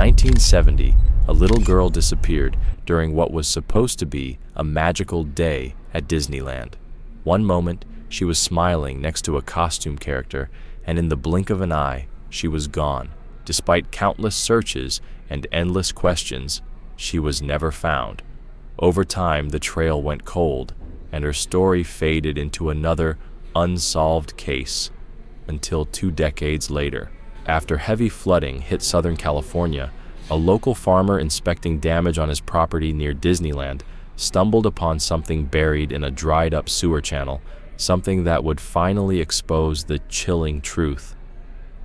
1970, a little girl disappeared during what was supposed to be a magical day at Disneyland. One moment, she was smiling next to a costume character, and in the blink of an eye, she was gone. Despite countless searches and endless questions, she was never found. Over time, the trail went cold, and her story faded into another unsolved case until 2 decades later. After heavy flooding hit Southern California, a local farmer inspecting damage on his property near Disneyland stumbled upon something buried in a dried-up sewer channel, something that would finally expose the chilling truth.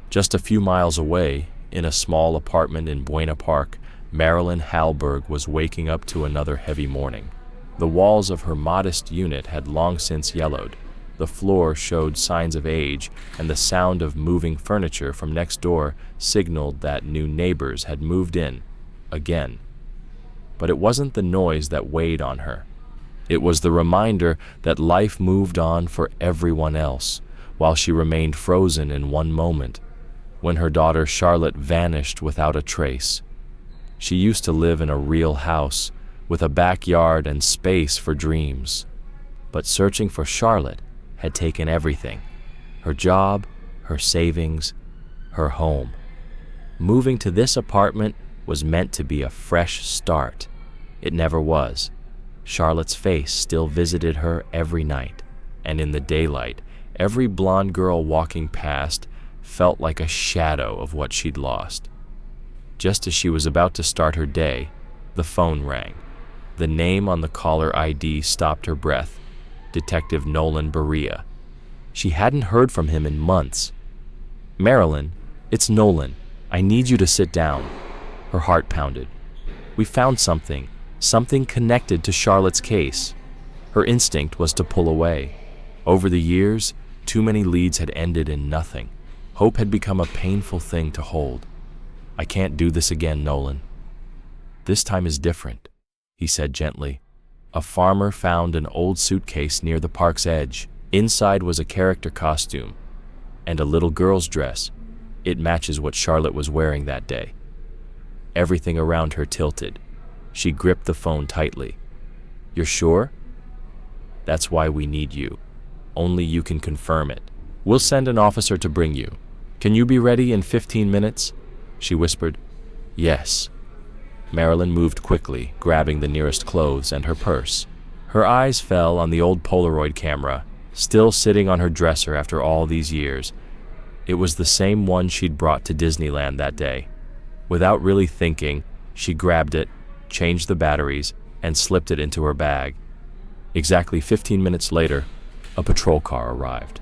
Just a few miles away, in a small apartment in Buena Park, Marilyn Hallberg was waking up to another heavy morning. The walls of her modest unit had long since yellowed. The floor showed signs of age, and the sound of moving furniture from next door signaled that new neighbors had moved in again. But it wasn't the noise that weighed on her. It was the reminder that life moved on for everyone else, while she remained frozen in one moment, when her daughter Charlotte vanished without a trace. She used to live in a real house, with a backyard and space for dreams. But searching for Charlotte had taken everything: her job, her savings, her home. Moving to this apartment was meant to be a fresh start. It never was. Charlotte's face still visited her every night, and in the daylight, every blonde girl walking past felt like a shadow of what she'd lost. Just as she was about to start her day, the phone rang. The name on the caller ID stopped her breath: Detective Nolan Berea. She hadn't heard from him in months. "Marilyn, it's Nolan. I need you to sit down." Her heart pounded. "We found something connected to Charlotte's case." Her instinct was to pull away. Over the years, too many leads had ended in nothing. Hope had become a painful thing to hold. "I can't do this again, Nolan." "This time is different," he said gently. A farmer found an old suitcase near the park's edge. Inside was a character costume and a little girl's dress. It matches what Charlotte was wearing that day. Everything around her tilted. She gripped the phone tightly. "You're sure?" "That's why we need you. Only you can confirm it. We'll send an officer to bring you. Can you be ready in 15 minutes? She whispered. "Yes." Marilyn moved quickly, grabbing the nearest clothes and her purse. Her eyes fell on the old Polaroid camera, still sitting on her dresser after all these years. It was the same one she'd brought to Disneyland that day. Without really thinking, she grabbed it, changed the batteries, and slipped it into her bag. Exactly 15 minutes later, a patrol car arrived.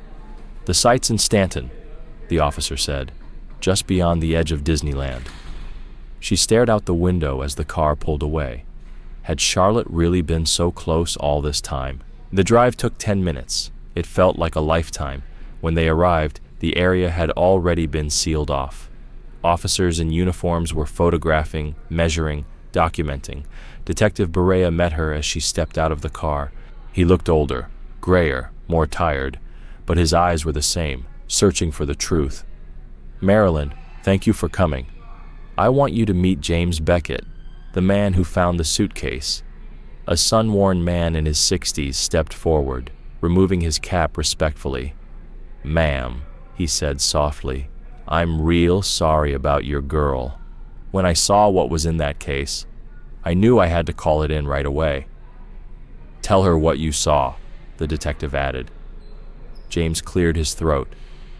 "The site's in Stanton," the officer said, "just beyond the edge of Disneyland." She stared out the window as the car pulled away. Had Charlotte really been so close all this time? The drive took 10 minutes. It felt like a lifetime. When they arrived, the area had already been sealed off. Officers in uniforms were photographing, measuring, documenting. Detective Berea met her as she stepped out of the car. He looked older, grayer, more tired, but his eyes were the same, searching for the truth. "Marilyn, thank you for coming. I want you to meet James Beckett, the man who found the suitcase." A sun-worn man in his 60s stepped forward, removing his cap respectfully. "Ma'am," he said softly, "I'm real sorry about your girl. When I saw what was in that case, I knew I had to call it in right away." "Tell her what you saw," the detective added. James cleared his throat,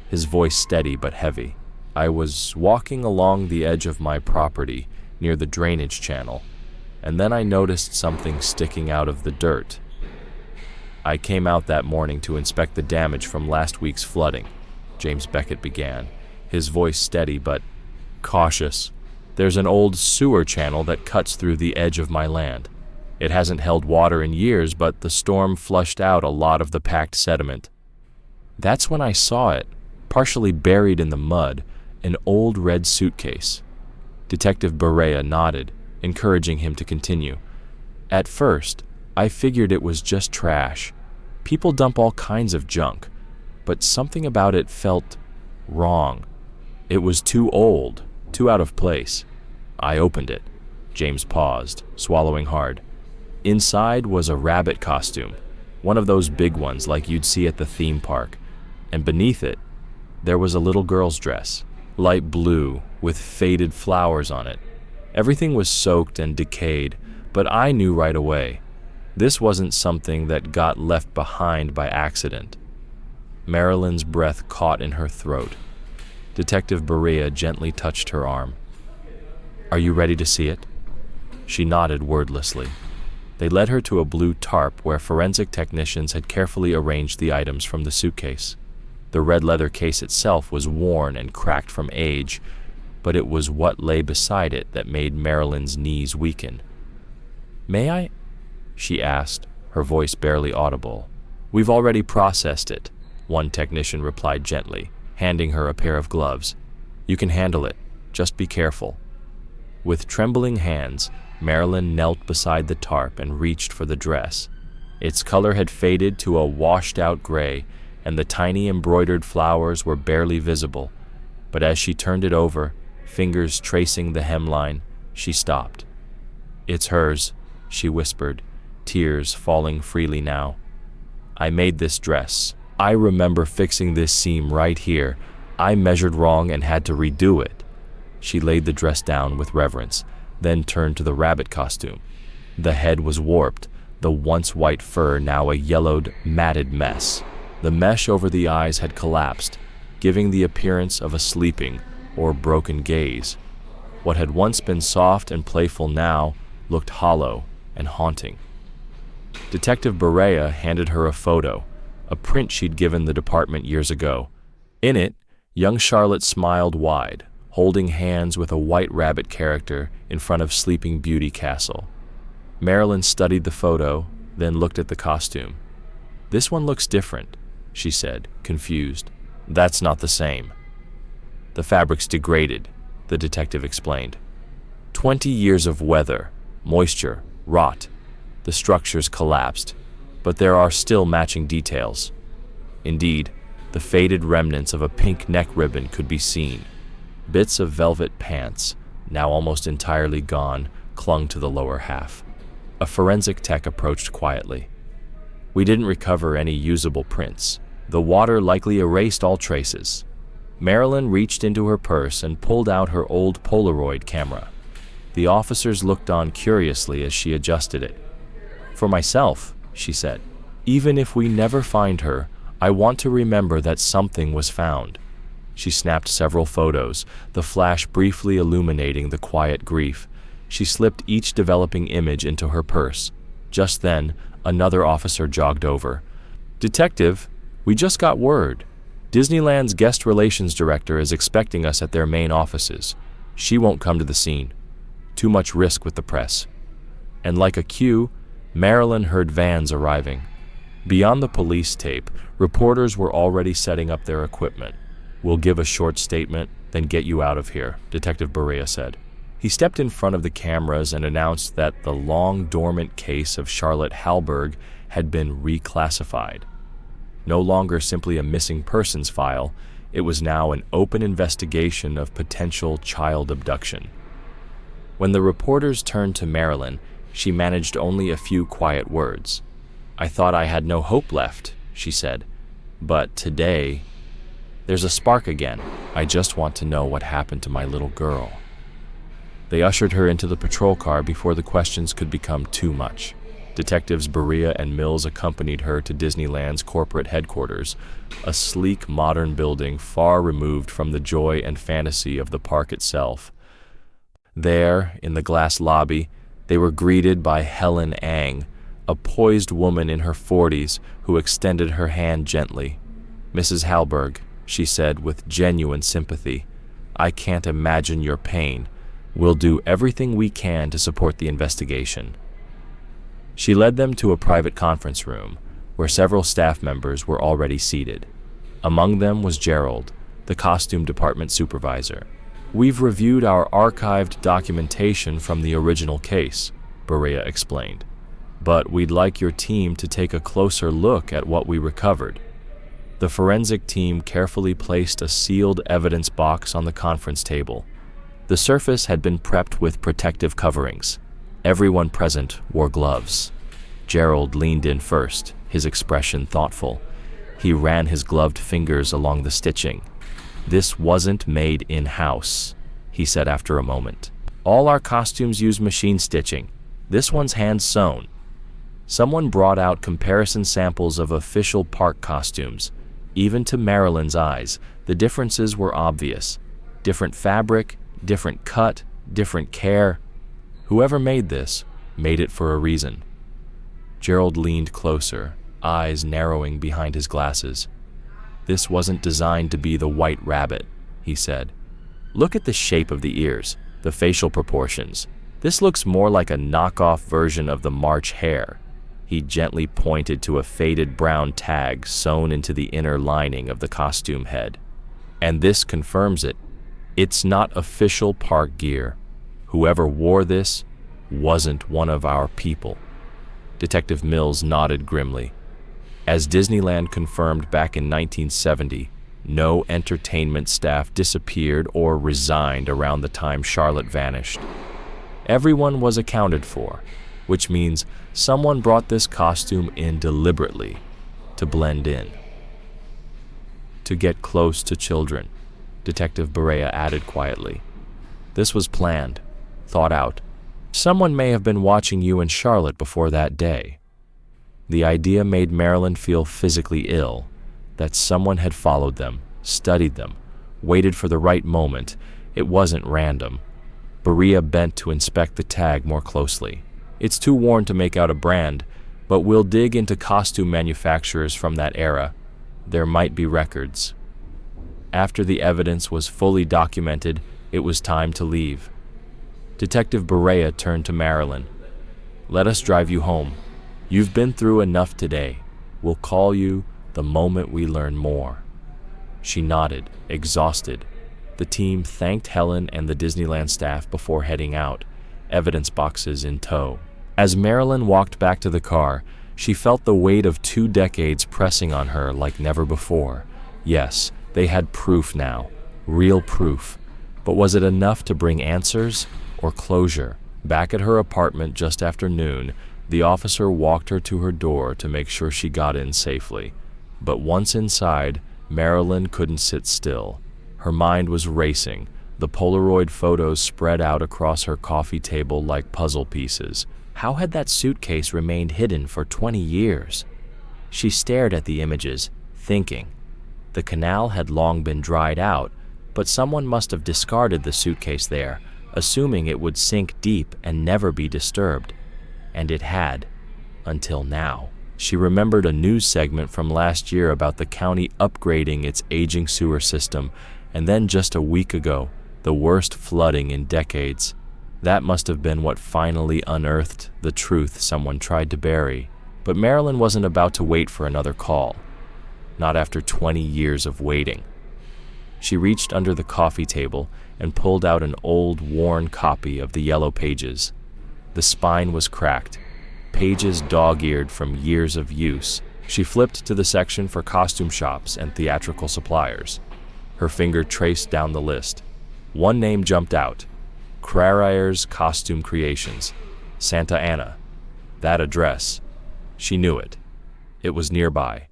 his voice steady but heavy. "I was walking along the edge of my property near the drainage channel, and then I noticed something sticking out of the dirt. I came out that morning to inspect the damage from last week's flooding," James Beckett began, his voice steady but cautious. "There's an old sewer channel that cuts through the edge of my land. It hasn't held water in years, but the storm flushed out a lot of the packed sediment. That's when I saw it, partially buried in the mud, an old red suitcase." Detective Berea nodded, encouraging him to continue. "At first, I figured it was just trash. People dump all kinds of junk, but something about it felt wrong. It was too old, too out of place. I opened it. James paused, swallowing hard. Inside was a rabbit costume, one of those big ones like you'd see at the theme park, and beneath it, there was a little girl's dress, light blue with faded flowers on it. Everything was soaked and decayed, but I knew right away. This wasn't something that got left behind by accident. Marilyn's breath caught in her throat. Detective Berea gently touched her arm. "Are you ready to see it?" She nodded wordlessly. They led her to a blue tarp where forensic technicians had carefully arranged the items from the suitcase. The red leather case itself was worn and cracked from age, but it was what lay beside it that made Marilyn's knees weaken. "May I?" she asked, her voice barely audible. "We've already processed it," one technician replied gently, handing her a pair of gloves. "You can handle it. Just be careful." With trembling hands, Marilyn knelt beside the tarp and reached for the dress. Its color had faded to a washed-out gray, and the tiny embroidered flowers were barely visible. But as she turned it over, fingers tracing the hemline, she stopped. "It's hers," she whispered, tears falling freely now. "I made this dress. I remember fixing this seam right here. I measured wrong and had to redo it." She laid the dress down with reverence, then turned to the rabbit costume. The head was warped, the once white fur now a yellowed, matted mess. The mesh over the eyes had collapsed, giving the appearance of a sleeping or broken gaze. What had once been soft and playful now looked hollow and haunting. Detective Berea handed her a photo, a print she'd given the department years ago. In it, young Charlotte smiled wide, holding hands with a white rabbit character in front of Sleeping Beauty Castle. Marilyn studied the photo, then looked at the costume. "This one looks different," she said, confused. "That's not the same." "The fabric's degraded," the detective explained. 20 years of weather, moisture, rot. The structure's collapsed, but there are still matching details. Indeed, the faded remnants of a pink neck ribbon could be seen. Bits of velvet pants, now almost entirely gone, clung to the lower half. A forensic tech approached quietly. "We didn't recover any usable prints. The water likely erased all traces." Marilyn reached into her purse and pulled out her old Polaroid camera. The officers looked on curiously as she adjusted it. "For myself," she said, "even if we never find her, I want to remember that something was found." She snapped several photos, the flash briefly illuminating the quiet grief. She slipped each developing image into her purse. Just then, another officer jogged over. "Detective, we just got word. Disneyland's guest relations director is expecting us at their main offices. She won't come to the scene. Too much risk with the press." And like a cue, Marilyn heard vans arriving. Beyond the police tape, reporters were already setting up their equipment. "We'll give a short statement, then get you out of here," Detective Berea said. He stepped in front of the cameras and announced that the long-dormant case of Charlotte Hallberg had been reclassified. No longer simply a missing persons file, it was now an open investigation of potential child abduction. When the reporters turned to Marilyn, she managed only a few quiet words. "I thought I had no hope left," she said. "But today, there's a spark again. I just want to know what happened to my little girl." They ushered her into the patrol car before the questions could become too much. Detectives Berea and Mills accompanied her to Disneyland's corporate headquarters, a sleek, modern building far removed from the joy and fantasy of the park itself. There, in the glass lobby, they were greeted by Helen Ang, a poised woman in her 40s who extended her hand gently. "Mrs. Hallberg," she said with genuine sympathy, "I can't imagine your pain. We'll do everything we can to support the investigation." She led them to a private conference room, where several staff members were already seated. Among them was Gerald, the costume department supervisor. "We've reviewed our archived documentation from the original case," Berea explained. "But we'd like your team to take a closer look at what we recovered." The forensic team carefully placed a sealed evidence box on the conference table. The surface had been prepped with protective coverings. Everyone present wore gloves. Gerald leaned in first, his expression thoughtful. He ran his gloved fingers along the stitching. "This wasn't made in-house," he said after a moment. "All our costumes use machine stitching. This one's hand-sewn." Someone brought out comparison samples of official park costumes. Even to Marilyn's eyes, the differences were obvious. Different fabric, different cut, different care. Whoever made this made it for a reason. Gerald leaned closer, eyes narrowing behind his glasses. "This wasn't designed to be the White Rabbit," he said. "Look at the shape of the ears, the facial proportions. This looks more like a knockoff version of the March Hare." He gently pointed to a faded brown tag sewn into the inner lining of the costume head. "And this confirms it. It's not official park gear. Whoever wore this wasn't one of our people." Detective Mills nodded grimly. As Disneyland confirmed back in 1970, no entertainment staff disappeared or resigned around the time Charlotte vanished. Everyone was accounted for, which means someone brought this costume in deliberately to blend in. "To get close to children," Detective Berea added quietly. "This was planned, thought out. Someone may have been watching you and Charlotte before that day." The idea made Marilyn feel physically ill, that someone had followed them, studied them, waited for the right moment. It wasn't random. Berea bent to inspect the tag more closely. "It's too worn to make out a brand, but we'll dig into costume manufacturers from that era. There might be records." After the evidence was fully documented, it was time to leave. Detective Berea turned to Marilyn. "Let us drive you home. You've been through enough today. We'll call you the moment we learn more." She nodded, exhausted. The team thanked Helen and the Disneyland staff before heading out, evidence boxes in tow. As Marilyn walked back to the car, she felt the weight of 2 decades pressing on her like never before. Yes, they had proof now, real proof. But was it enough to bring answers or closure? Back at her apartment just after noon, the officer walked her to her door to make sure she got in safely. But once inside, Marilyn couldn't sit still. Her mind was racing, the Polaroid photos spread out across her coffee table like puzzle pieces. How had that suitcase remained hidden for 20 years? She stared at the images, thinking. The canal had long been dried out, but someone must have discarded the suitcase there, assuming it would sink deep and never be disturbed. And it had, until now. She remembered a news segment from last year about the county upgrading its aging sewer system, and then just a week ago, the worst flooding in decades. That must have been what finally unearthed the truth someone tried to bury. But Marilyn wasn't about to wait for another call. Not after 20 years of waiting. She reached under the coffee table and pulled out an old, worn copy of the Yellow Pages. The spine was cracked, pages dog-eared from years of use. She flipped to the section for costume shops and theatrical suppliers. Her finger traced down the list. One name jumped out. Crarier's Costume Creations, Santa Ana. That address. She knew it. It was nearby,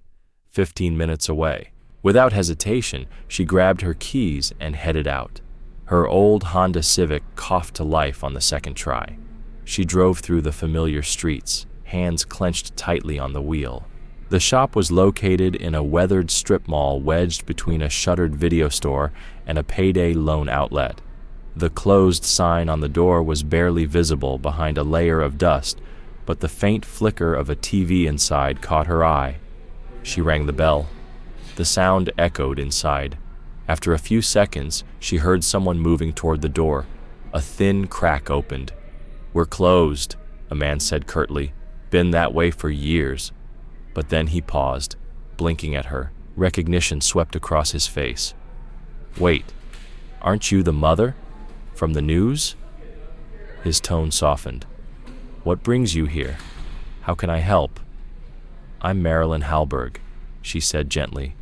15 minutes away. Without hesitation, she grabbed her keys and headed out. Her old Honda Civic coughed to life on the second try. She drove through the familiar streets, hands clenched tightly on the wheel. The shop was located in a weathered strip mall wedged between a shuttered video store and a payday loan outlet. The closed sign on the door was barely visible behind a layer of dust, but the faint flicker of a TV inside caught her eye. She rang the bell. The sound echoed inside. After a few seconds, she heard someone moving toward the door. A thin crack opened. "We're closed," a man said curtly. "Been that way for years." But then he paused, blinking at her. Recognition swept across his face. "Wait, aren't you the mother? From the news?" His tone softened. "What brings you here? How can I help?" "I'm Marilyn Halberg," she said gently.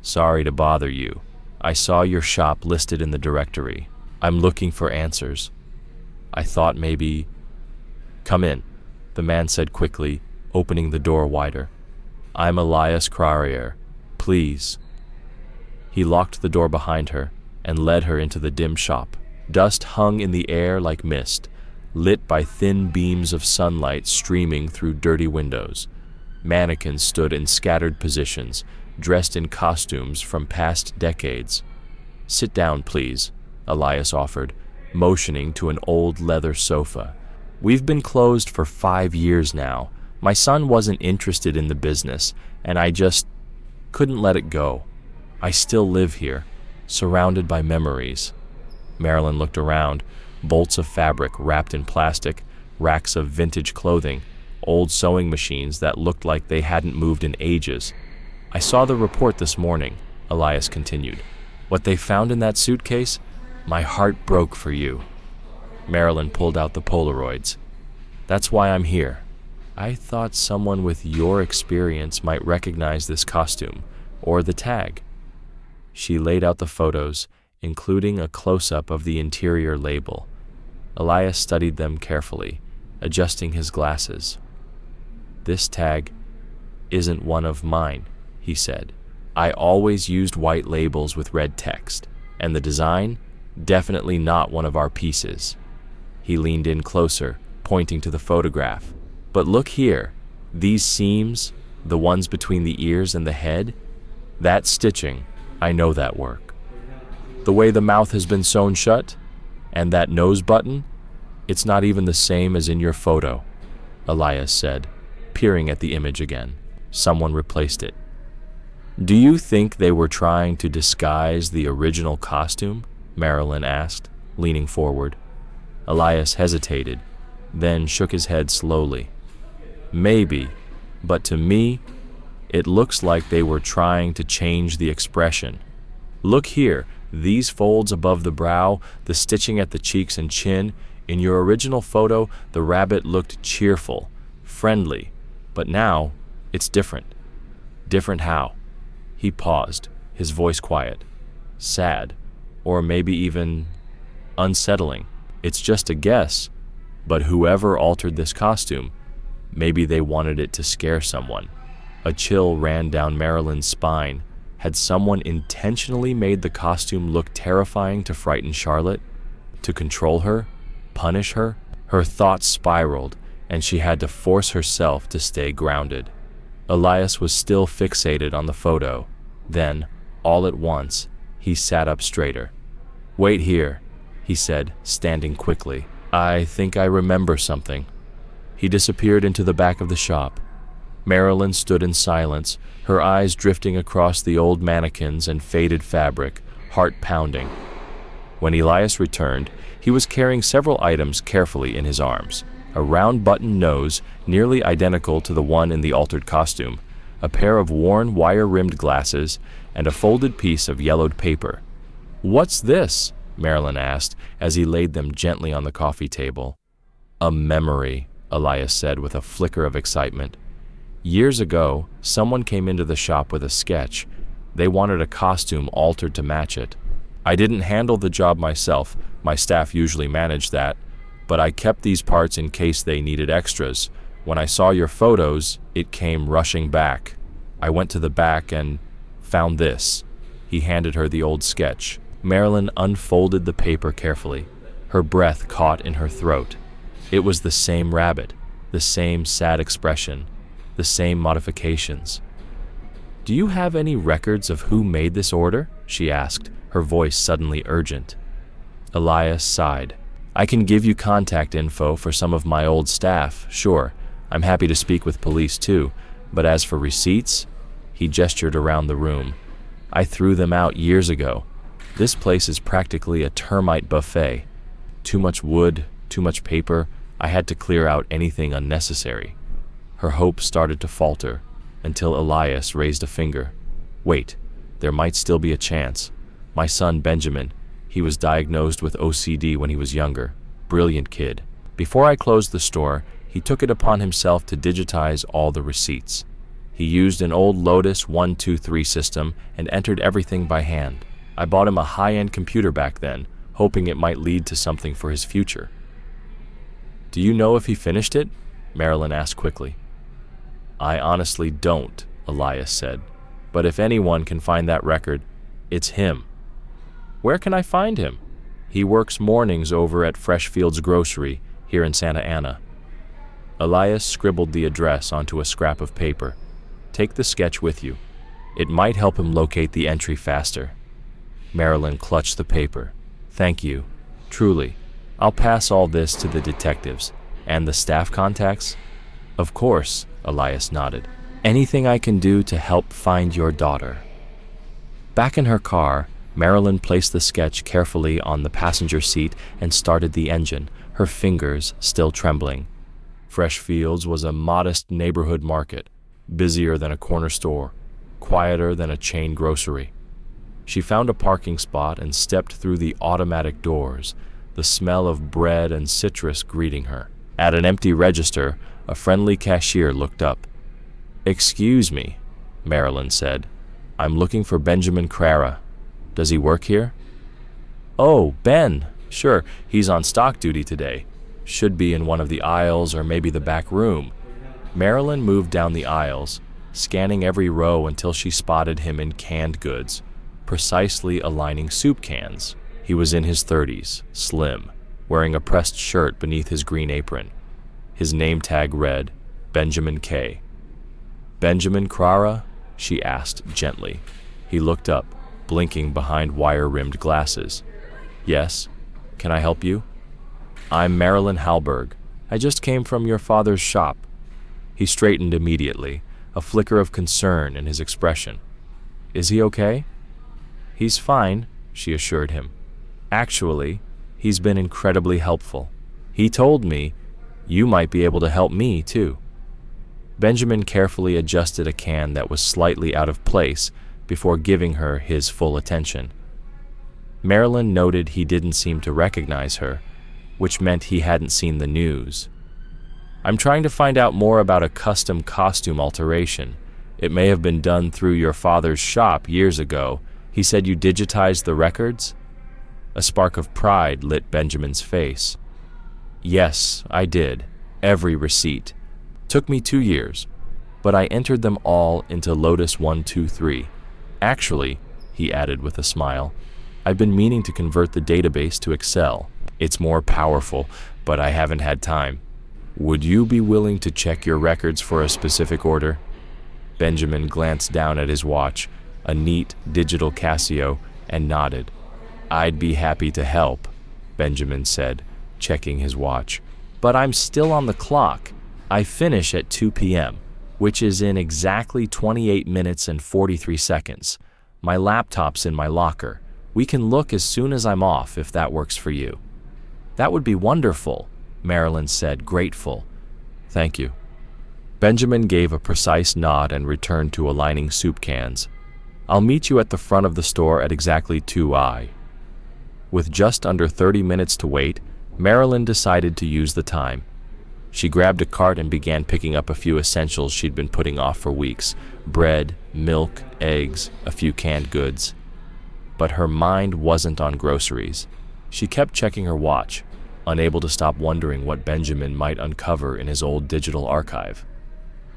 "Sorry to bother you. I saw your shop listed in the directory. I'm looking for answers. I thought maybe... Come in, the man said quickly, opening the door wider. I'm Elias Crarier. Please. He locked the door behind her and led her into the dim shop. Dust hung in the air like mist, lit by thin beams of sunlight streaming through dirty windows. Mannequins stood in scattered positions, dressed in costumes from past decades. Sit down, please, Elias offered, motioning to an old leather sofa. We've been closed for 5 years now. My son wasn't interested in the business, and I just couldn't let it go. I still live here, surrounded by memories. Marilyn looked around, bolts of fabric wrapped in plastic, racks of vintage clothing, old sewing machines that looked like they hadn't moved in ages. I saw the report this morning, Elias continued. What they found in that suitcase? My heart broke for you. Marilyn pulled out the Polaroids. That's why I'm here. I thought someone with your experience might recognize this costume, or the tag. She laid out the photos, including a close-up of the interior label. Elias studied them carefully, adjusting his glasses. This tag isn't one of mine, he said. I always used white labels with red text, and the design, definitely not one of our pieces. He leaned in closer, pointing to the photograph. But look here, these seams, the ones between the ears and the head, that stitching, I know that work. The way the mouth has been sewn shut, and that nose button, it's not even the same as in your photo, Elias said, peering at the image again. Someone replaced it. Do you think they were trying to disguise the original costume? Marilyn asked, leaning forward. Elias hesitated, then shook his head slowly. Maybe, but to me, it looks like they were trying to change the expression. Look here, these folds above the brow, the stitching at the cheeks and chin. In your original photo, the rabbit looked cheerful, friendly, but now it's different. Different how? He paused, his voice quiet. Sad, or maybe even unsettling. It's just a guess, but whoever altered this costume, maybe they wanted it to scare someone. A chill ran down Marilyn's spine. Had someone intentionally made the costume look terrifying to frighten Charlotte? To control her? Punish her? Her thoughts spiraled, and she had to force herself to stay grounded. Elias was still fixated on the photo. Then, all at once, he sat up straighter. Wait here, he said, standing quickly. I think I remember something. He disappeared into the back of the shop. Marilyn stood in silence, her eyes drifting across the old mannequins and faded fabric, heart pounding. When Elias returned, he was carrying several items carefully in his arms. A round button nose, nearly identical to the one in the altered costume, a pair of worn wire-rimmed glasses, and a folded piece of yellowed paper. What's this? Marilyn asked as he laid them gently on the coffee table. A memory, Elias said with a flicker of excitement. Years ago, someone came into the shop with a sketch. They wanted a costume altered to match it. I didn't handle the job myself, my staff usually managed that, but I kept these parts in case they needed extras. When I saw your photos, it came rushing back. I went to the back and found this. He handed her the old sketch. Marilyn unfolded the paper carefully, her breath caught in her throat. It was the same rabbit, the same sad expression, the same modifications. Do you have any records of who made this order? She asked, her voice suddenly urgent. Elias sighed. I can give you contact info for some of my old staff, sure. I'm happy to speak with police too, but as for receipts, he gestured around the room. I threw them out years ago. This place is practically a termite buffet. Too much wood, too much paper. I had to clear out anything unnecessary. Her hope started to falter until Elias raised a finger. Wait, there might still be a chance. My son Benjamin, he was diagnosed with OCD when he was younger. Brilliant kid. Before I closed the store, he took it upon himself to digitize all the receipts. He used an old Lotus 123 system and entered everything by hand. I bought him a high-end computer back then, hoping it might lead to something for his future. "Do you know if he finished it?" Marilyn asked quickly. "I honestly don't," Elias said. "But if anyone can find that record, it's him." "Where can I find him?" "He works mornings over at Freshfields Grocery here in Santa Ana." Elias scribbled the address onto a scrap of paper. "Take the sketch with you. It might help him locate the entry faster." Marilyn clutched the paper. "Thank you. Truly. I'll pass all this to the detectives. And the staff contacts?" "Of course," Elias nodded. "Anything I can do to help find your daughter." Back in her car, Marilyn placed the sketch carefully on the passenger seat and started the engine, her fingers still trembling. Freshfields was a modest neighborhood market, busier than a corner store, quieter than a chain grocery. She found a parking spot and stepped through the automatic doors, the smell of bread and citrus greeting her. At an empty register, a friendly cashier looked up. "Excuse me," Marilyn said. "I'm looking for Benjamin Crara. Does he work here?" "Oh, Ben. Sure, he's on stock duty today. Should be in one of the aisles or maybe the back room." Marilyn moved down the aisles, scanning every row until she spotted him in canned goods, precisely aligning soup cans. He was in his 30s, slim, wearing a pressed shirt beneath his green apron. His name tag read, Benjamin K. "Benjamin Crara?" she asked gently. He looked up, blinking behind wire-rimmed glasses. "Yes. Can I help you?" "I'm Marilyn Halberg. I just came from your father's shop." He straightened immediately, a flicker of concern in his expression. "Is he okay?" "He's fine," she assured him. "Actually, he's been incredibly helpful. He told me you might be able to help me, too." Benjamin carefully adjusted a can that was slightly out of place before giving her his full attention. Marilyn noted he didn't seem to recognize her, which meant he hadn't seen the news. "I'm trying to find out more about a custom costume alteration. It may have been done through your father's shop years ago. He said you digitized the records?" A spark of pride lit Benjamin's face. "Yes, I did. Every receipt. Took me 2 years, but I entered them all into Lotus 123. Actually," he added with a smile, "I've been meaning to convert the database to Excel. It's more powerful, but I haven't had time. Would you be willing to check your records for a specific order?" Benjamin glanced down at his watch, a neat digital Casio, and nodded. "I'd be happy to help," Benjamin said, checking his watch. "But I'm still on the clock. I finish at 2 p.m., which is in exactly 28 minutes and 43 seconds. My laptop's in my locker. We can look as soon as I'm off if that works for you." "That would be wonderful," Marilyn said, grateful. "Thank you." Benjamin gave a precise nod and returned to aligning soup cans. "I'll meet you at the front of the store at exactly 2 p.m. With just under 30 minutes to wait, Marilyn decided to use the time. She grabbed a cart and began picking up a few essentials she'd been putting off for weeks: bread, milk, eggs, a few canned goods. But her mind wasn't on groceries. She kept checking her watch, unable to stop wondering what Benjamin might uncover in his old digital archive.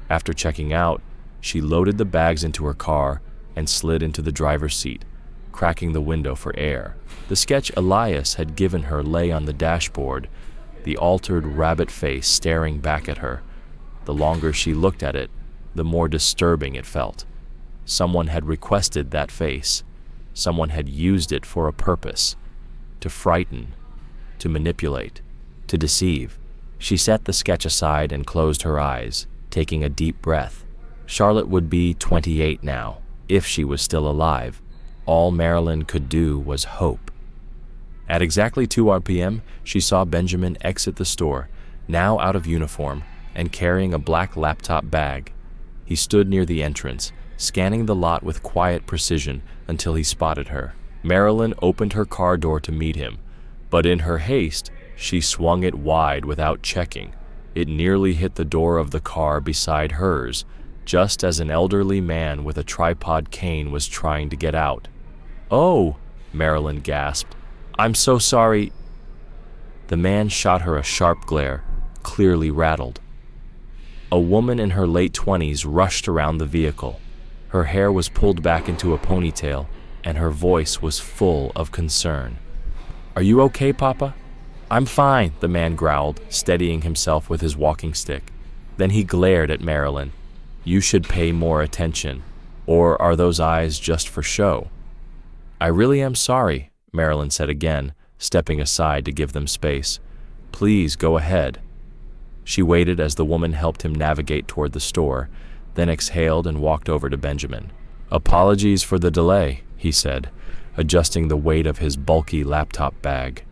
After checking out, she loaded the bags into her car and slid into the driver's seat, cracking the window for air. The sketch Elias had given her lay on the dashboard, the altered rabbit face staring back at her. The longer she looked at it, the more disturbing it felt. Someone had requested that face. Someone had used it for a purpose: to frighten, to manipulate, to deceive. She set the sketch aside and closed her eyes, taking a deep breath. Charlotte would be 28 now, if she was still alive. All Marilyn could do was hope. At exactly 2 p.m., she saw Benjamin exit the store, now out of uniform, and carrying a black laptop bag. He stood near the entrance, scanning the lot with quiet precision until he spotted her. Marilyn opened her car door to meet him, but in her haste, she swung it wide without checking. It nearly hit the door of the car beside hers, just as an elderly man with a tripod cane was trying to get out. "Oh!" Marilyn gasped. I'm so sorry." The man shot her a sharp glare, clearly rattled. A woman in her late 20s rushed around the vehicle. Her hair was pulled back into a ponytail, and her voice was full of concern. "Are you okay, Papa?" "I'm fine," the man growled, steadying himself with his walking stick. Then he glared at Marilyn. "You should pay more attention. Or are those eyes just for show?" "I really am sorry," Marilyn said again, stepping aside to give them space. "Please go ahead." She waited as the woman helped him navigate toward the store, then exhaled and walked over to Benjamin. "Apologies for the delay," he said, adjusting the weight of his bulky laptop bag.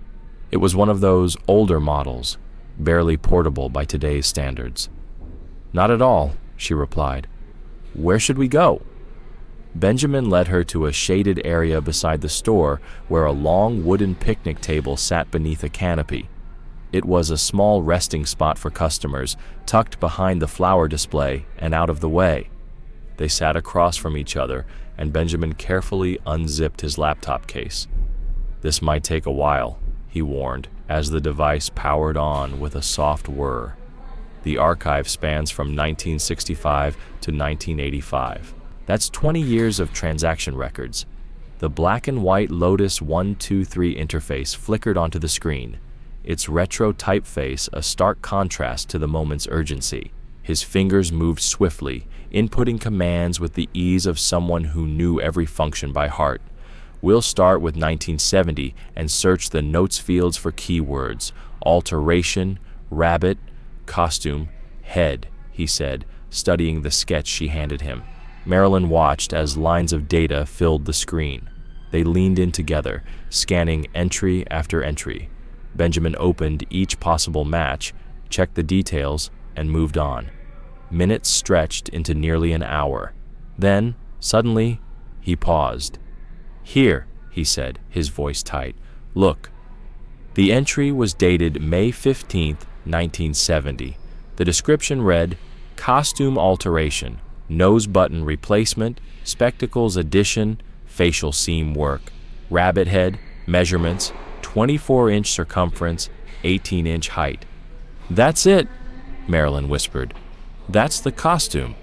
It was one of those older models, barely portable by today's standards. "Not at all," she replied. "Where should we go?" Benjamin led her to a shaded area beside the store where a long wooden picnic table sat beneath a canopy. It was a small resting spot for customers, tucked behind the flower display and out of the way. They sat across from each other, and Benjamin carefully unzipped his laptop case. "This might take a while," he warned, as the device powered on with a soft whir. The archive spans from 1965 to 1985. That's 20 years of transaction records. The black and white Lotus 123 interface flickered onto the screen, its retro typeface a stark contrast to the moment's urgency. His fingers moved swiftly, inputting commands with the ease of someone who knew every function by heart. "We'll start with 1970 and search the notes fields for keywords. Alteration, rabbit, costume, head," he said, studying the sketch she handed him. Marilyn watched as lines of data filled the screen. They leaned in together, scanning entry after entry. Benjamin opened each possible match, checked the details, and moved on. Minutes stretched into nearly an hour. Then, suddenly, he paused. "Here," he said, his voice tight. "Look." The entry was dated May 15th, 1970. The description read, "Costume alteration, nose button replacement, spectacles addition, facial seam work, rabbit head, measurements, 24-inch circumference, 18-inch height." "That's it," Marilyn whispered. "That's the costume."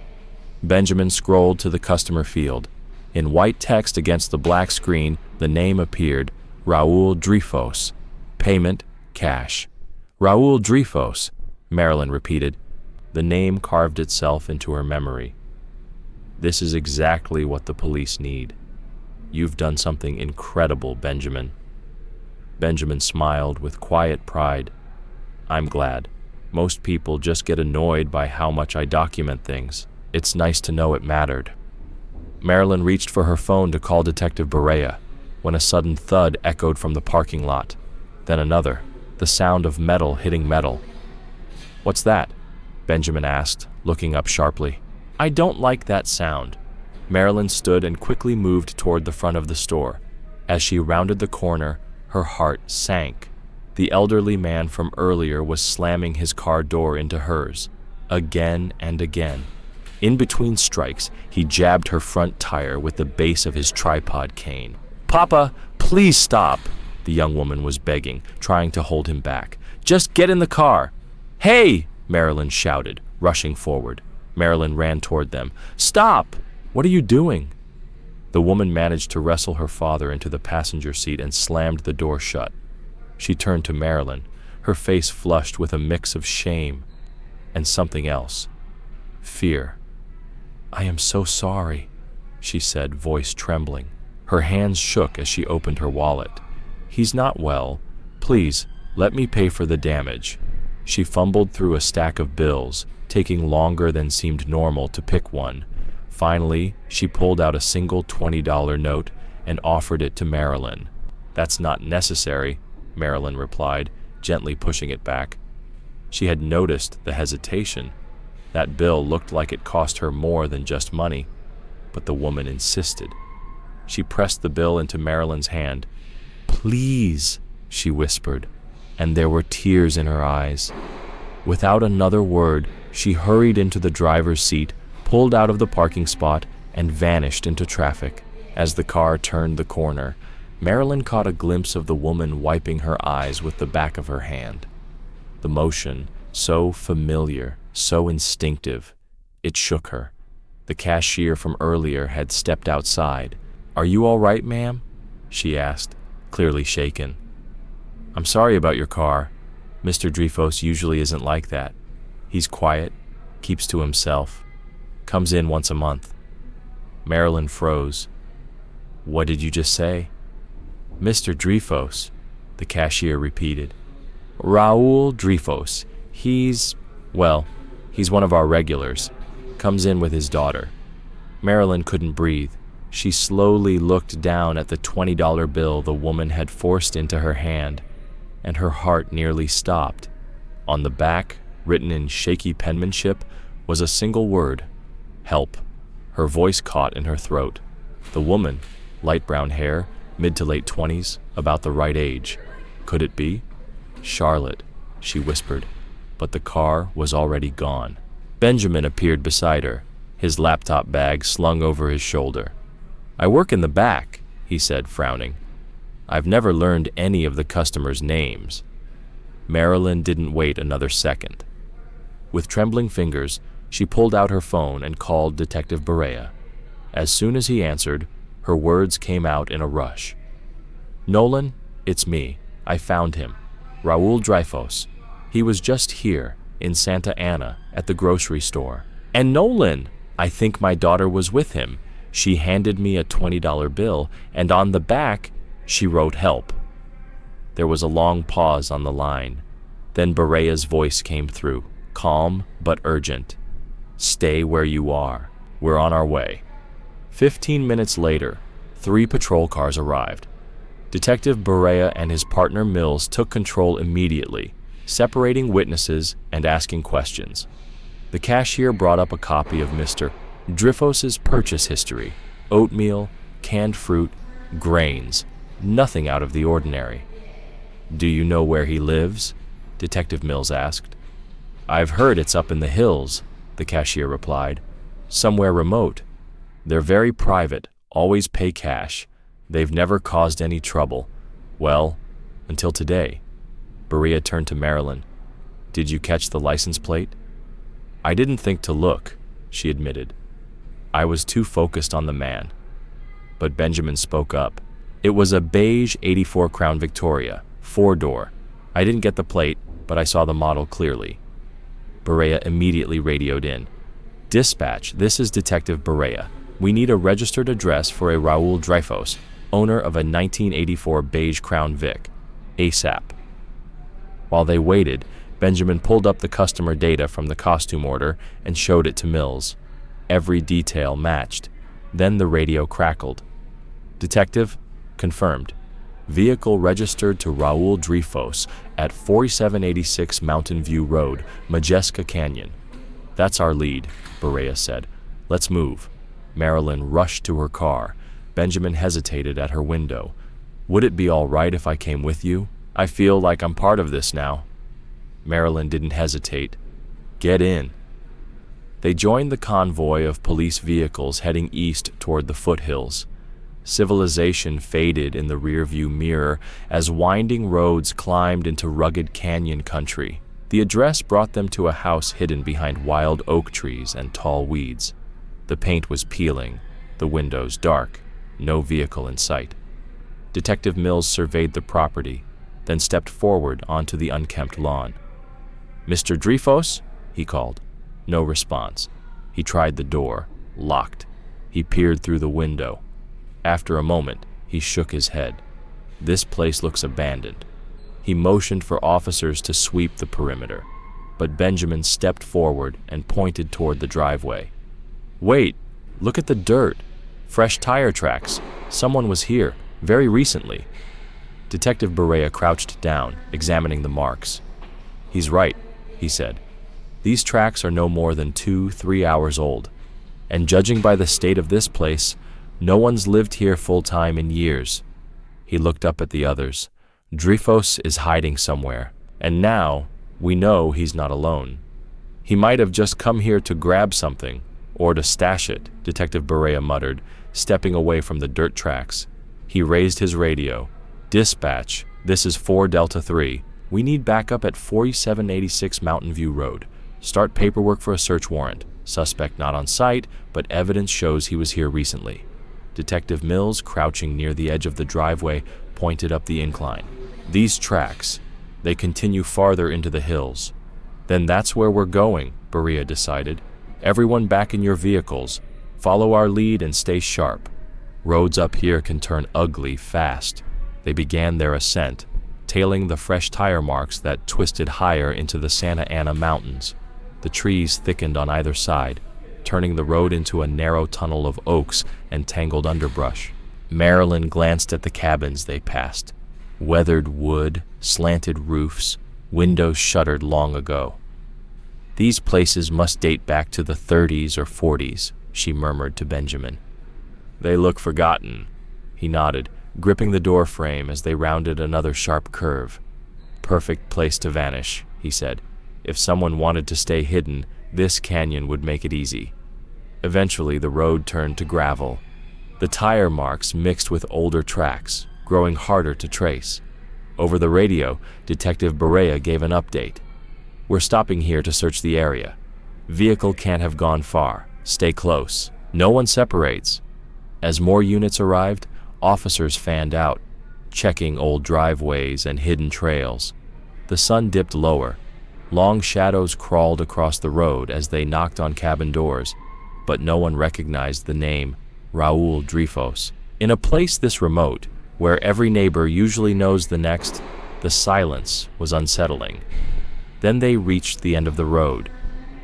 Benjamin scrolled to the customer field. In white text against the black screen, the name appeared, Raul Dreyfus. Payment, cash. "Raul Dreyfus," Marilyn repeated. The name carved itself into her memory. "This is exactly what the police need. You've done something incredible, Benjamin." Benjamin smiled with quiet pride. "I'm glad. Most people just get annoyed by how much I document things. It's nice to know it mattered." Marilyn reached for her phone to call Detective Berea when a sudden thud echoed from the parking lot. Then another, the sound of metal hitting metal. "What's that?" Benjamin asked, looking up sharply. "I don't like that sound." Marilyn stood and quickly moved toward the front of the store. As she rounded the corner, her heart sank. The elderly man from earlier was slamming his car door into hers, again and again. In between strikes, he jabbed her front tire with the base of his tripod cane. "Papa, please stop," the young woman was begging, trying to hold him back. "Just get in the car." "Hey!" Marilyn shouted, rushing forward. Marilyn ran toward them. "Stop! What are you doing?" The woman managed to wrestle her father into the passenger seat and slammed the door shut. She turned to Marilyn, her face flushed with a mix of shame and something else. Fear. "I am so sorry," she said, voice trembling. Her hands shook as she opened her wallet. "He's not well. Please, let me pay for the damage." She fumbled through a stack of bills, taking longer than seemed normal to pick one. Finally, she pulled out a single $20 note and offered it to Marilyn. "That's not necessary," Marilyn replied, gently pushing it back. She had noticed the hesitation. That bill looked like it cost her more than just money, but the woman insisted. She pressed the bill into Marilyn's hand. "Please," she whispered, and there were tears in her eyes. Without another word, she hurried into the driver's seat, pulled out of the parking spot, and vanished into traffic. As the car turned the corner, Marilyn caught a glimpse of the woman wiping her eyes with the back of her hand. The motion, so familiar, so instinctive, it shook her. The cashier from earlier had stepped outside. "Are you all right, ma'am?" she asked, clearly shaken. "I'm sorry about your car. Mr. Dreyfus usually isn't like that. He's quiet, keeps to himself, comes in once a month." Marilyn froze. "What did you just say?" "Mr. Dreyfus," the cashier repeated. "Raoul Dreyfus. He's one of our regulars. Comes in with his daughter." Marilyn couldn't breathe. She slowly looked down at the $20 bill the woman had forced into her hand, and her heart nearly stopped. On the back, written in shaky penmanship, was a single word: help. Her voice caught in her throat. The woman, light brown hair, mid to late 20s, about the right age. Could it be? "Charlotte," she whispered, but the car was already gone. Benjamin appeared beside her, his laptop bag slung over his shoulder. "I work in the back," he said, frowning. "I've never learned any of the customers' names." Marilyn didn't wait another second. With trembling fingers, she pulled out her phone and called Detective Barea. As soon as he answered, her words came out in a rush. "Nolan, it's me. I found him. Raoul Dreyfus. He was just here, in Santa Ana, at the grocery store. And Nolan! I think my daughter was with him. She handed me a $20 bill, and on the back, she wrote help." There was a long pause on the line. Then Barea's voice came through, calm but urgent. "Stay where you are. We're on our way." 15 minutes later, 3 patrol cars arrived. Detective Barea and his partner Mills took control immediately, separating witnesses and asking questions. The cashier brought up a copy of Mr. Dreyfus's purchase history: oatmeal, canned fruit, grains, nothing out of the ordinary. "Do you know where he lives?" Detective Mills asked. "I've heard it's up in the hills," the cashier replied. "Somewhere remote. They're very private, always pay cash. They've never caused any trouble. Well, until today." Barea turned to Marilyn. "Did you catch the license plate?" "I didn't think to look," she admitted. "I was too focused on the man." But Benjamin spoke up. "It was a beige '84 Crown Victoria, 4-door. I didn't get the plate, but I saw the model clearly." Barea immediately radioed in. "Dispatch, this is Detective Barea. We need a registered address for a Raoul Dreyfus, owner of a 1984 beige Crown Vic. ASAP." While they waited, Benjamin pulled up the customer data from the costume order and showed it to Mills. Every detail matched. Then the radio crackled. "Detective, confirmed. Vehicle registered to Raoul Dreyfus at 4786 Mountain View Road, Majeska Canyon." "That's our lead," Barea said. "Let's move." Marilyn rushed to her car. Benjamin hesitated at her window. "Would it be all right if I came with you? I feel like I'm part of this now." Marilyn didn't hesitate. "Get in." They joined the convoy of police vehicles heading east toward the foothills. Civilization faded in the rearview mirror as winding roads climbed into rugged canyon country. The address brought them to a house hidden behind wild oak trees and tall weeds. The paint was peeling, the windows dark, no vehicle in sight. Detective Mills surveyed the property, then stepped forward onto the unkempt lawn. "Mr. Dreyfus?" he called. No response. He tried the door, locked. He peered through the window. After a moment, he shook his head. "This place looks abandoned." He motioned for officers to sweep the perimeter, but Benjamin stepped forward and pointed toward the driveway. "Wait, look at the dirt. Fresh tire tracks. Someone was here, very recently." Detective Barea crouched down, examining the marks. "He's right," he said. "These tracks are no more than 2-3 hours old, and judging by the state of this place, no one's lived here full-time in years." He looked up at the others. "Dreyfus is hiding somewhere, and now we know he's not alone. He might have just come here to grab something, or to stash it," Detective Barea muttered, stepping away from the dirt tracks. He raised his radio. "Dispatch, this is 4 Delta 3. We need backup at 4786 Mountain View Road. Start paperwork for a search warrant. Suspect not on site, but evidence shows he was here recently." Detective Mills, crouching near the edge of the driveway, pointed up the incline. "These tracks, they continue farther into the hills." "Then that's where we're going," Berea decided. "Everyone back in your vehicles. Follow our lead and stay sharp. Roads up here can turn ugly fast." They began their ascent, tailing the fresh tire marks that twisted higher into the Santa Ana Mountains. The trees thickened on either side, turning the road into a narrow tunnel of oaks and tangled underbrush. Marilyn glanced at the cabins they passed. Weathered wood, slanted roofs, windows shuttered long ago. "These places must date back to the 30s or 40s, she murmured to Benjamin. "They look forgotten." He nodded, gripping the door frame as they rounded another sharp curve. "Perfect place to vanish," he said. "If someone wanted to stay hidden, this canyon would make it easy." Eventually, the road turned to gravel. The tire marks mixed with older tracks, growing harder to trace. Over the radio, Detective Berea gave an update. "We're stopping here to search the area. Vehicle can't have gone far. Stay close. No one separates." As more units arrived, officers fanned out, checking old driveways and hidden trails. The sun dipped lower. Long shadows crawled across the road as they knocked on cabin doors, but no one recognized the name Raul Dreyfus. In a place this remote, where every neighbor usually knows the next, the silence was unsettling. Then they reached the end of the road.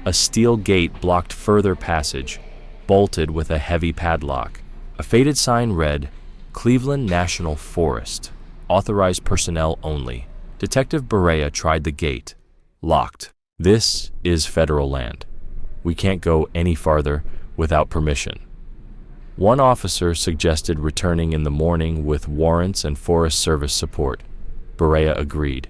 A steel gate blocked further passage, bolted with a heavy padlock. A faded sign read, "Cleveland National Forest. Authorized personnel only." Detective Berea tried the gate. Locked. "This is federal land. We can't go any farther without permission." One officer suggested returning in the morning with warrants and Forest Service support. Berea agreed.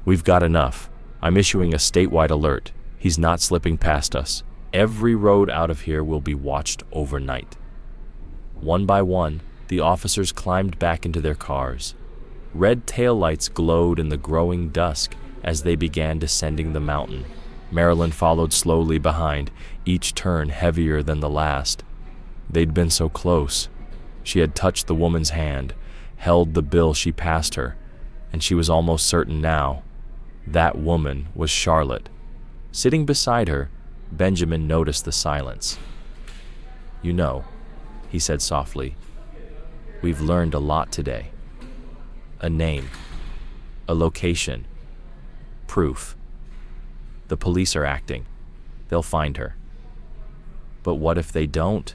"We've got enough. I'm issuing a statewide alert. He's not slipping past us. Every road out of here will be watched overnight." One by one, the officers climbed back into their cars. Red taillights glowed in the growing dusk as they began descending the mountain. Marilyn followed slowly behind, each turn heavier than the last. They'd been so close. She had touched the woman's hand, held the bill she passed her, and she was almost certain now. That woman was Charlotte. Sitting beside her, Benjamin noticed the silence. "You know," he said softly, "we've learned a lot today. A name, a location, proof. The police are acting. They'll find her." "But what if they don't?"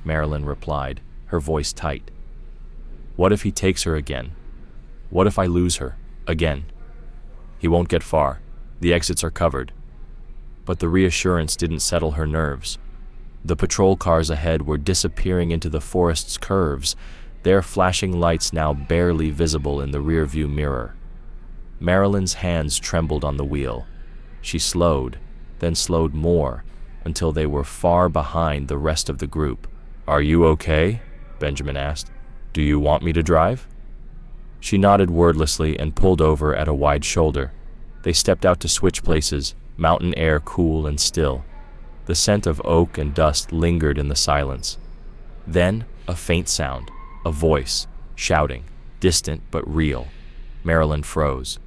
Marilyn replied, her voice tight. "What if he takes her again? What if I lose her, again? He won't get far. The exits are covered." But the reassurance didn't settle her nerves. The patrol cars ahead were disappearing into the forest's curves, their flashing lights now barely visible in the rearview mirror. Marilyn's hands trembled on the wheel. She slowed, then slowed more, until they were far behind the rest of the group. "Are you okay?" Benjamin asked. "Do you want me to drive?" She nodded wordlessly and pulled over at a wide shoulder. They stepped out to switch places, mountain air cool and still. The scent of oak and dust lingered in the silence. Then, a faint sound, a voice, shouting, distant but real. Marilyn froze.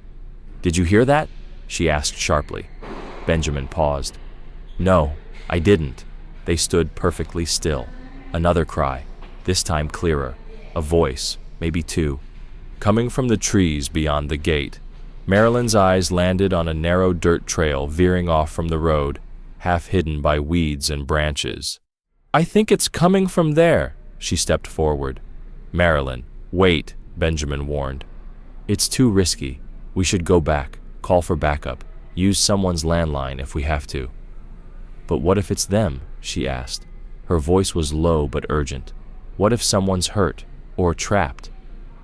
"Did you hear that?" she asked sharply. Benjamin paused. "No, I didn't." They stood perfectly still. Another cry, this time clearer. A voice, maybe two, coming from the trees beyond the gate. Marilyn's eyes landed on a narrow dirt trail veering off from the road, half hidden by weeds and branches. "I think it's coming from there." She stepped forward. "Marilyn, wait," Benjamin warned. "It's too risky. We should go back, call for backup, use someone's landline if we have to." "But what if it's them?" she asked. Her voice was low but urgent. "What if someone's hurt or trapped?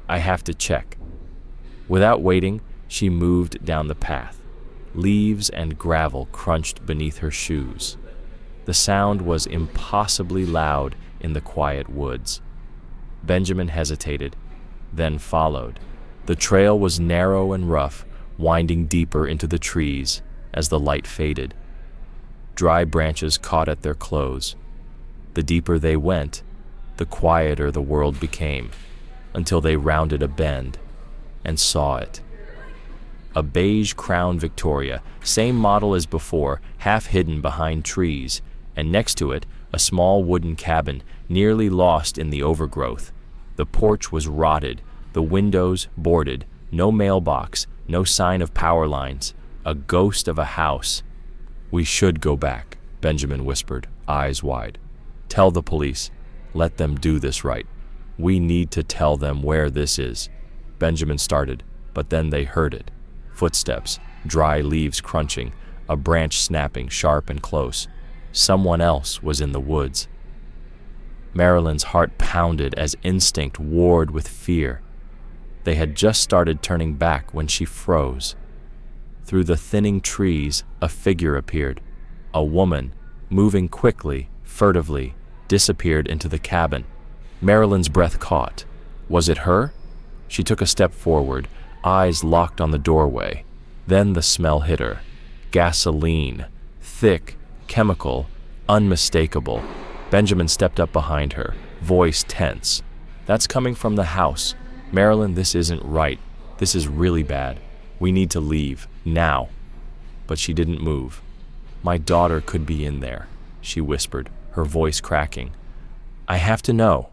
I have to check." Without waiting, she moved down the path. Leaves and gravel crunched beneath her shoes. The sound was impossibly loud in the quiet woods. Benjamin hesitated, then followed. The trail was narrow and rough, winding deeper into the trees as the light faded. Dry branches caught at their clothes. The deeper they went, the quieter the world became, until they rounded a bend and saw it. A beige Crown Victoria, same model as before, half hidden behind trees, and next to it, a small wooden cabin, nearly lost in the overgrowth. The porch was rotted, the windows boarded, no mailbox, no sign of power lines, a ghost of a house. "We should go back," Benjamin whispered, eyes wide. "Tell the police. Let them do this right. We need to tell them where this is." Benjamin started, but then they heard it. Footsteps, dry leaves crunching, a branch snapping sharp and close. Someone else was in the woods. Marilyn's heart pounded as instinct warred with fear. They had just started turning back when she froze. Through the thinning trees, a figure appeared. A woman, moving quickly, furtively, disappeared into the cabin. Marilyn's breath caught. Was it her? She took a step forward, eyes locked on the doorway. Then the smell hit her. Gasoline. Thick, chemical, unmistakable. Benjamin stepped up behind her, voice tense. "That's coming from the house. Marilyn, this isn't right. This is really bad. We need to leave, now." But she didn't move. "My daughter could be in there," she whispered, her voice cracking. "I have to know."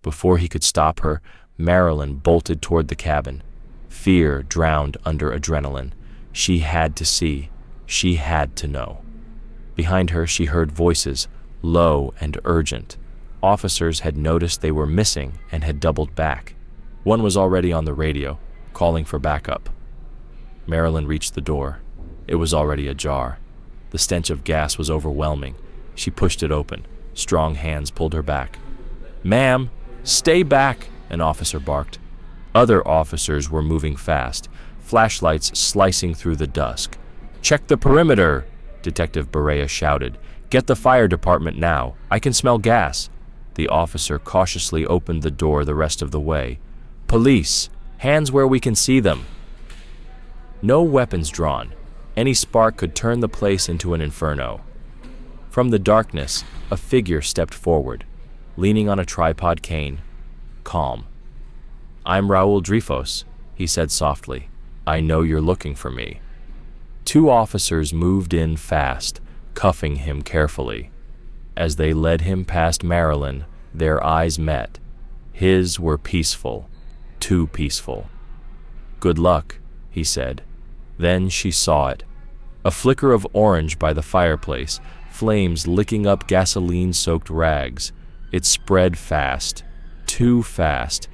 Before he could stop her, Marilyn bolted toward the cabin. Fear drowned under adrenaline. She had to see. She had to know. Behind her, she heard voices, low and urgent. Officers had noticed they were missing and had doubled back. One was already on the radio, calling for backup. Marilyn reached the door. It was already ajar. The stench of gas was overwhelming. She pushed it open. Strong hands pulled her back. "Ma'am, stay back," an officer barked. Other officers were moving fast, flashlights slicing through the dusk. "Check the perimeter," Detective Berea shouted. "Get the fire department now. I can smell gas." The officer cautiously opened the door the rest of the way. "Police, hands where we can see them." No weapons drawn. Any spark could turn the place into an inferno. From the darkness, a figure stepped forward, leaning on a tripod cane, calm. "I'm Raul Dreyfus," he said softly. "I know you're looking for me." Two officers moved in fast, cuffing him carefully. As they led him past Marilyn, their eyes met. His were peaceful, too peaceful. "Good luck," he said. Then she saw it. A flicker of orange by the fireplace, flames licking up gasoline-soaked rags. It spread fast, too fast.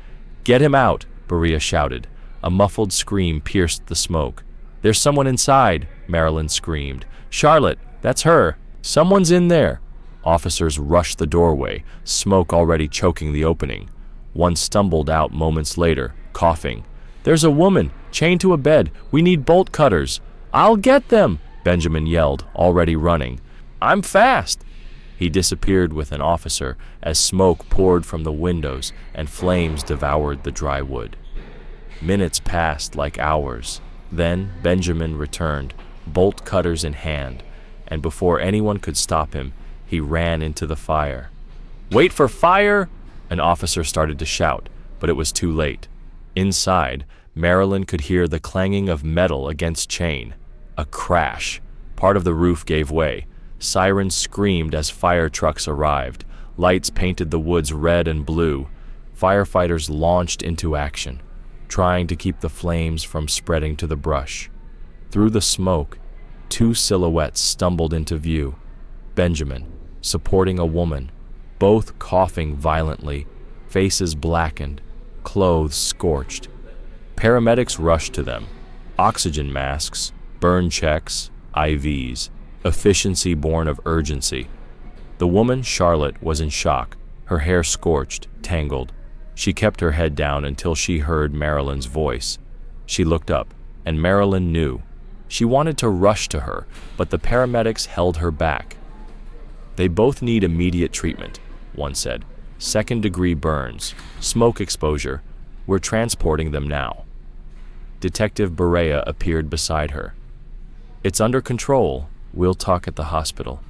"Get him out," Berea shouted. A muffled scream pierced the smoke. "There's someone inside," Marilyn screamed. "Charlotte, that's her. Someone's in there." Officers rushed the doorway, smoke already choking the opening. One stumbled out moments later, coughing. "There's a woman, chained to a bed. We need bolt cutters." "I'll get them," Benjamin yelled, already running. "I'm fast." He disappeared with an officer as smoke poured from the windows and flames devoured the dry wood. Minutes passed like hours. Then Benjamin returned, bolt cutters in hand, and before anyone could stop him, he ran into the fire. "Wait for fire!" An officer started to shout, but it was too late. Inside, Marilyn could hear the clanging of metal against chain. A crash. Part of the roof gave way. Sirens screamed as fire trucks arrived. Lights painted the woods red and blue. Firefighters launched into action, trying to keep the flames from spreading to the brush. Through the smoke, two silhouettes stumbled into view. Benjamin, supporting a woman, both coughing violently, faces blackened, clothes scorched. Paramedics rushed to them. Oxygen masks, burn checks, IVs. Efficiency born of urgency. The woman, Charlotte, was in shock, her hair scorched, tangled. She kept her head down until she heard Marilyn's voice. She looked up, and Marilyn knew. She wanted to rush to her, but the paramedics held her back. "They both need immediate treatment," one said. "Second-degree burns, smoke exposure. We're transporting them now. Detective Berea appeared beside her. It's under control. We'll talk at the hospital.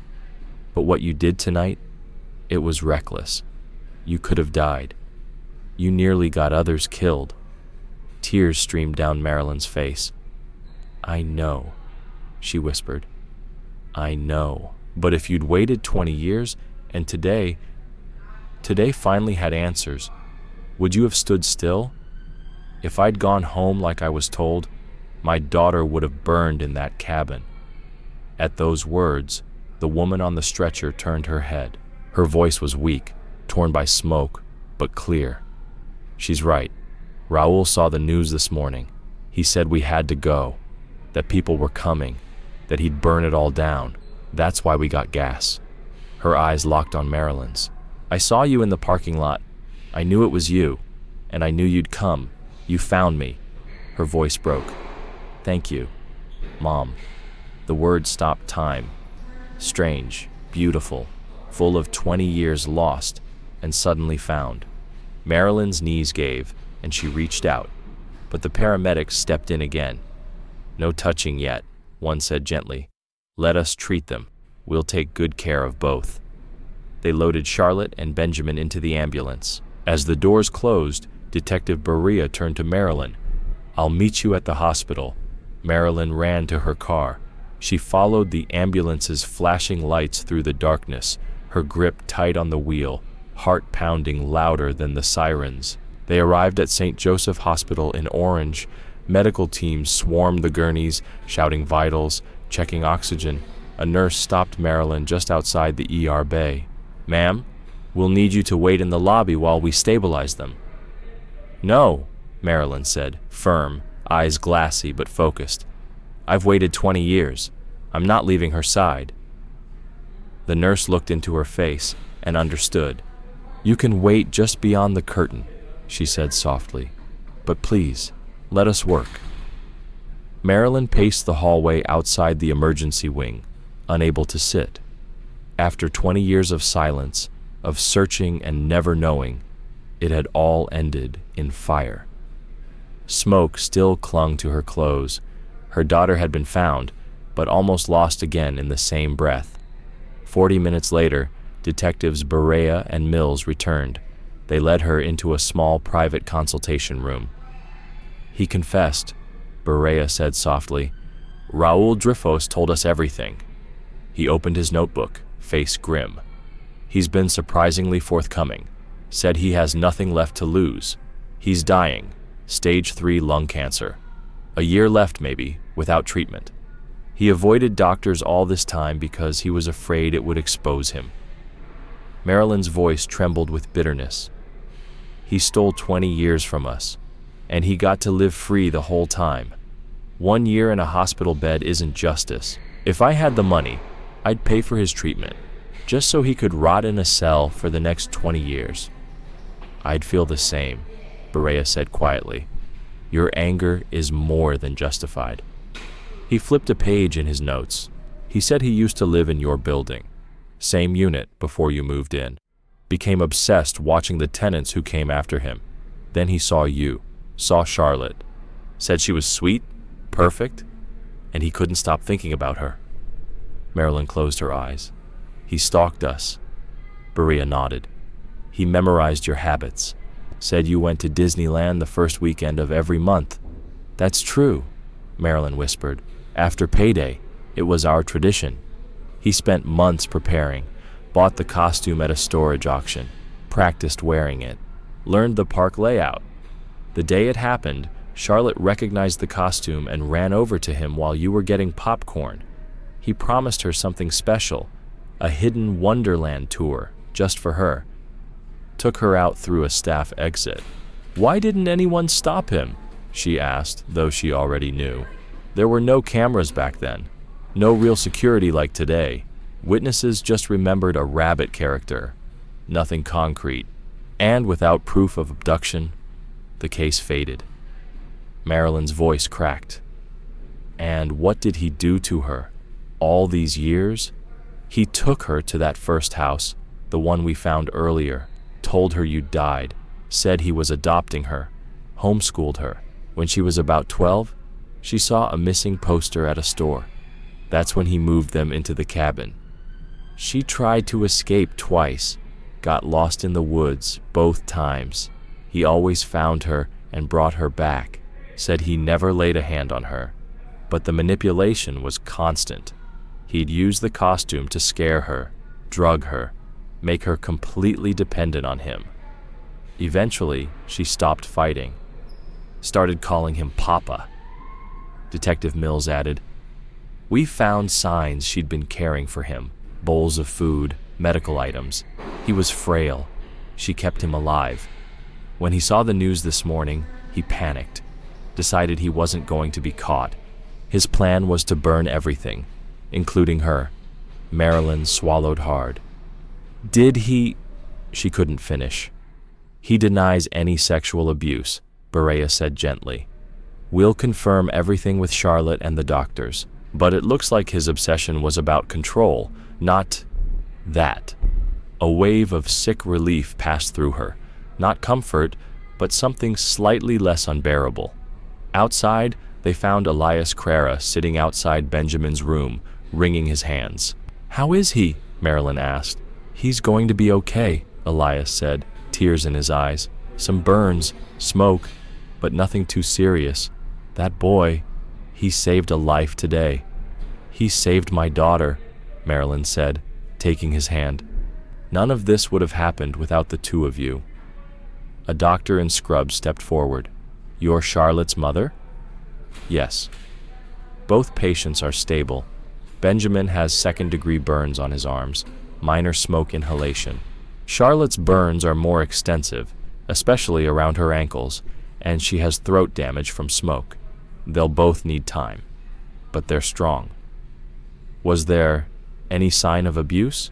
But what you did tonight, it was reckless. You could have died. You nearly got others killed. Tears streamed down Marilyn's face. I know, she whispered. I know. But if you'd waited 20 years, and today finally had answers, would you have stood still? If I'd gone home like I was told, my daughter would have burned in that cabin. At those words, the woman on the stretcher turned her head. Her voice was weak, torn by smoke, but clear. She's right. Raul saw the news this morning. He said we had to go, that people were coming, that he'd burn it all down. That's why we got gas. Her eyes locked on Marilyn's. I saw you in the parking lot. I knew it was you, and I knew you'd come. You found me. Her voice broke. Thank you, Mom. The words stopped time. Strange, beautiful, full of 20 years lost and suddenly found. Marilyn's knees gave, and she reached out, but the paramedics stepped in again. No touching yet, one said gently. Let us treat them. We'll take good care of both. They loaded Charlotte and Benjamin into the ambulance. As the doors closed, Detective Berea turned to Marilyn. I'll meet you at the hospital. Marilyn ran to her car. She followed the ambulance's flashing lights through the darkness, her grip tight on the wheel, heart pounding louder than the sirens. They arrived at St. Joseph Hospital in Orange. Medical teams swarmed the gurneys, shouting vitals, checking oxygen. A nurse stopped Marilyn just outside the ER bay. Ma'am, we'll need you to wait in the lobby while we stabilize them. No, Marilyn said, firm, eyes glassy but focused. I've waited 20 years. I'm not leaving her side. The nurse looked into her face and understood. You can wait just beyond the curtain, she said softly. But please, let us work. Marilyn paced the hallway outside the emergency wing, unable to sit. After 20 years of silence, of searching and never knowing, it had all ended in fire. Smoke still clung to her clothes. Her daughter had been found, but almost lost again in the same breath. 40 minutes later, Detectives Berea and Mills returned. They led her into a small private consultation room. He confessed, Berea said softly. Raul Dreyfus told us everything. He opened his notebook, face grim. He's been surprisingly forthcoming. Said he has nothing left to lose. He's dying. Stage 3 lung cancer. A year left maybe, without treatment. He avoided doctors all this time because he was afraid it would expose him. Marilyn's voice trembled with bitterness. He stole 20 years from us, and he got to live free the whole time. 1 year in a hospital bed isn't justice. If I had the money, I'd pay for his treatment, just so he could rot in a cell for the next 20 years. I'd feel the same, Berea said quietly. Your anger is more than justified. He flipped a page in his notes. He said he used to live in your building, same unit before you moved in. Became obsessed watching the tenants who came after him. Then he saw you, saw Charlotte. Said she was sweet, perfect, and he couldn't stop thinking about her. Marilyn closed her eyes. He stalked us. Berea nodded. He memorized your habits. Said you went to Disneyland the first weekend of every month. That's true, Marilyn whispered. After payday, it was our tradition. He spent months preparing, bought the costume at a storage auction, practiced wearing it, learned the park layout. The day it happened, Charlotte recognized the costume and ran over to him while you were getting popcorn. He promised her something special, a hidden Wonderland tour, just for her. Took her out through a staff exit. Why didn't anyone stop him? She asked, though she already knew. There were no cameras back then. No real security like today. Witnesses just remembered a rabbit character. Nothing concrete. And without proof of abduction, the case faded. Marilyn's voice cracked. And what did he do to her? All these years? He took her to that first house, the one we found earlier, told her you died, said he was adopting her, homeschooled her. When she was about 12, she saw a missing poster at a store. That's when he moved them into the cabin. She tried to escape twice, got lost in the woods both times. He always found her and brought her back, said he never laid a hand on her. But the manipulation was constant. He'd use the costume to scare her, drug her, make her completely dependent on him. Eventually, she stopped fighting, started calling him Papa. Detective Mills added, "We found signs she'd been caring for him, bowls of food, medical items. He was frail. She kept him alive. When he saw the news this morning, he panicked, decided he wasn't going to be caught. His plan was to burn everything, including her." Marilyn swallowed hard. "Did he—" She couldn't finish. "He denies any sexual abuse," Berea said gently. "We'll confirm everything with Charlotte and the doctors, but it looks like his obsession was about control, not that." A wave of sick relief passed through her. Not comfort, but something slightly less unbearable. Outside, they found Elias Crera sitting outside Benjamin's room, wringing his hands. "How is he?" Marilyn asked. "He's going to be okay," Elias said, tears in his eyes. "Some burns, smoke, but nothing too serious. That boy, he saved a life today." "He saved my daughter," Marilyn said, taking his hand. "None of this would have happened without the two of you." A doctor in scrubs stepped forward. "You're Charlotte's mother?" "Yes." "Both patients are stable. Benjamin has second-degree burns on his arms, minor smoke inhalation. Charlotte's burns are more extensive, especially around her ankles, and she has throat damage from smoke. They'll both need time, but they're strong." "Was there any sign of abuse?"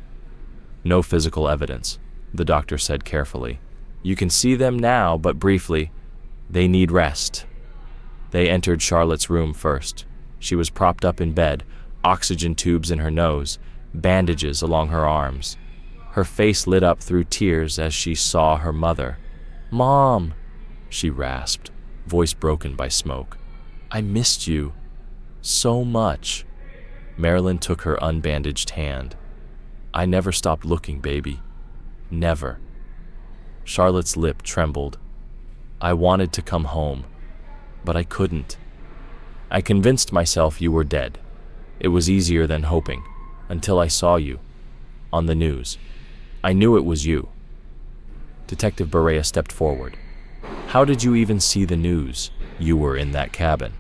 "No physical evidence," the doctor said carefully. "You can see them now, but briefly. They need rest." They entered Charlotte's room first. She was propped up in bed, oxygen tubes in her nose, bandages along her arms. Her face lit up through tears as she saw her mother. "Mom," she rasped, voice broken by smoke. "I missed you so much." Marilyn took her unbandaged hand. "I never stopped looking, baby. Never." Charlotte's lip trembled. "I wanted to come home, but I couldn't. I convinced myself you were dead. It was easier than hoping, until I saw you on the news. I knew it was you." Detective Berea stepped forward. "How did you even see the news? You were in that cabin."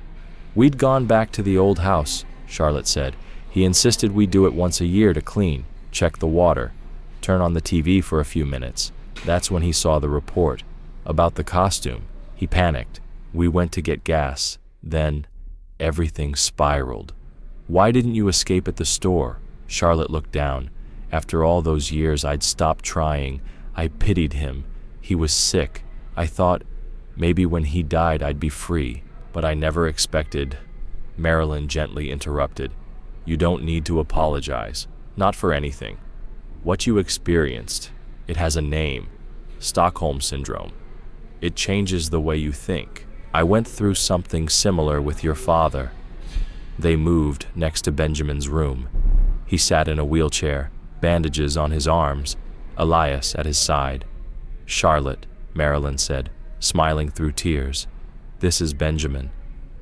"We'd gone back to the old house," Charlotte said. "He insisted we do it once a year to clean, check the water, turn on the TV for a few minutes. That's when he saw the report about the costume. He panicked. We went to get gas. Then everything spiraled." "Why didn't you escape at the store?" Charlotte looked down. "After all those years, I'd stopped trying. I pitied him. He was sick. I thought maybe when he died I'd be free, but I never expected." Marilyn gently interrupted. "You don't need to apologize. Not for anything. What you experienced, it has a name. Stockholm Syndrome. It changes the way you think. I went through something similar with your father." They moved next to Benjamin's room. He sat in a wheelchair, bandages on his arms, Elias at his side. "Charlotte," Marilyn said, smiling through tears. "This is Benjamin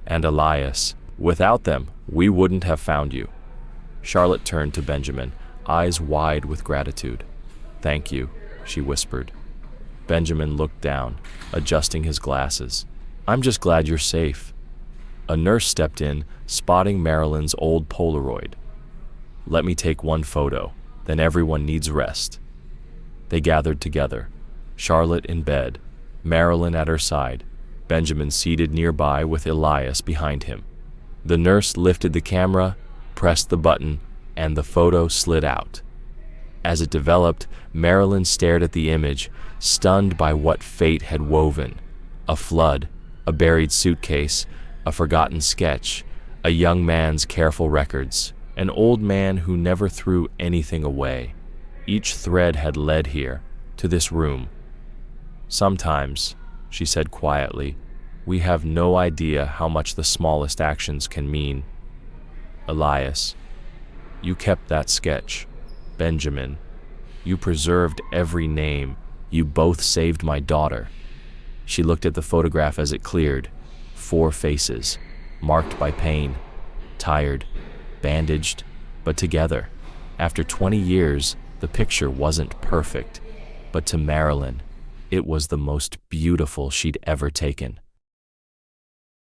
and Elias. Without them, we wouldn't have found you." Charlotte turned to Benjamin, eyes wide with gratitude. "Thank you," she whispered. Benjamin looked down, adjusting his glasses. "I'm just glad you're safe." A nurse stepped in, spotting Marilyn's old Polaroid. "Let me take one photo, then everyone needs rest." They gathered together, Charlotte in bed, Marilyn at her side, Benjamin seated nearby with Elias behind him. The nurse lifted the camera, pressed the button, and the photo slid out. As it developed, Marilyn stared at the image, stunned by what fate had woven. A flood, a buried suitcase, a forgotten sketch, a young man's careful records, an old man who never threw anything away. Each thread had led here, to this room. "Sometimes," she said quietly, We have no idea how much the smallest actions can mean. Elias, you kept that sketch. Benjamin, you preserved every name. You both saved my daughter. She looked at the photograph as it cleared. 4 faces, marked by pain, tired, bandaged, but together. After 20 years, the picture wasn't perfect, but to Marilyn, it was the most beautiful she'd ever taken.